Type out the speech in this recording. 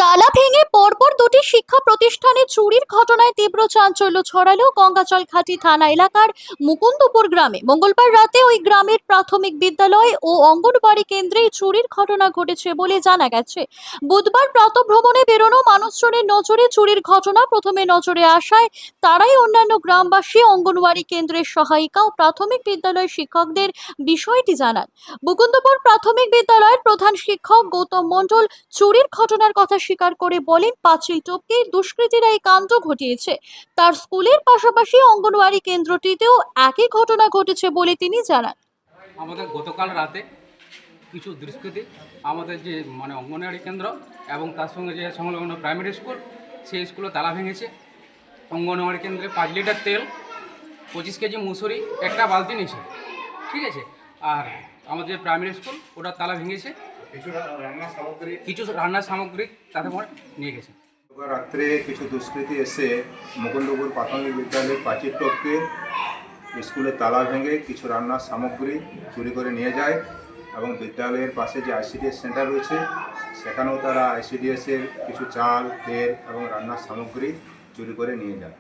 তালা ভেঙে পরপর দুটি শিক্ষা প্রতিষ্ঠানে চুরির ঘটনায় তীব্র চাঞ্চল্য ছড়ালো গঙ্গাজলঘাটি থানা এলাকার মুকুন্দপুর গ্রামে। মঙ্গলবার রাতে ওই গ্রামের প্রাথমিক বিদ্যালয় ও অঙ্গনবাড়ি কেন্দ্রে চুরির ঘটনা ঘটেছে বলে জানা গেছে। বুধবার প্রাতঃভ্রমণে বেরোনো মানুষজনের নজরে চুরির ঘটনা প্রথমে নজরে আসায় তারাই অন্যান্য গ্রামবাসী, অঙ্গনবাড়ি কেন্দ্রের সহায়িকা ও প্রাথমিক বিদ্যালয়ের শিক্ষকদের বিষয়টি জানান। মুকুন্দপুর প্রাথমিক বিদ্যালয়ের প্রধান শিক্ষক গৌতম মণ্ডল চুরির ঘটনার কথা স্বীকার করে বলেন, পাঁচিল টপকে দুষ্কৃতীরা এই কাণ্ড ঘটিয়েছে। তার স্কুলের পাশাপাশি অঙ্গনওয়াড়ি কেন্দ্রটিতেও একই ঘটনা ঘটেছে বলে তিনি জানান। আমাদের গতকাল রাতে কিছু দুষ্কৃতী আমাদের যে অঙ্গনওয়াড়ি কেন্দ্র এবং তার সঙ্গে যে সংলগ্ন প্রাইমারি স্কুল, সেই স্কুলে তালা ভেঙেছে। অঙ্গনওয়াড়ি কেন্দ্রে 5 লিটার তেল, 25 কেজি মুসুরি, একটা বালতি নিয়েছে, ঠিক আছে। আর আমাদের যে প্রাইমারি স্কুল, ওটা তালা ভেঙেছে। কিছু রান্নার সামগ্রী তাতে করে নিয়ে গেছে। রাত্রে কিছু দুষ্কৃতী এসে মুকুন্দপুর প্রাথমিক বিদ্যালয়ের পাঁচিল টপকে স্কুলে তালা ভেঙে কিছু রান্নার সামগ্রী চুরি করে নিয়ে যায় এবং বিদ্যালয়ের পাশে যে আইসিডিএস সেন্টার রয়েছে সেখানেও তারা আইসিডিএসের কিছু চাল, তেল এবং রান্নার সামগ্রী চুরি করে নিয়ে যায়।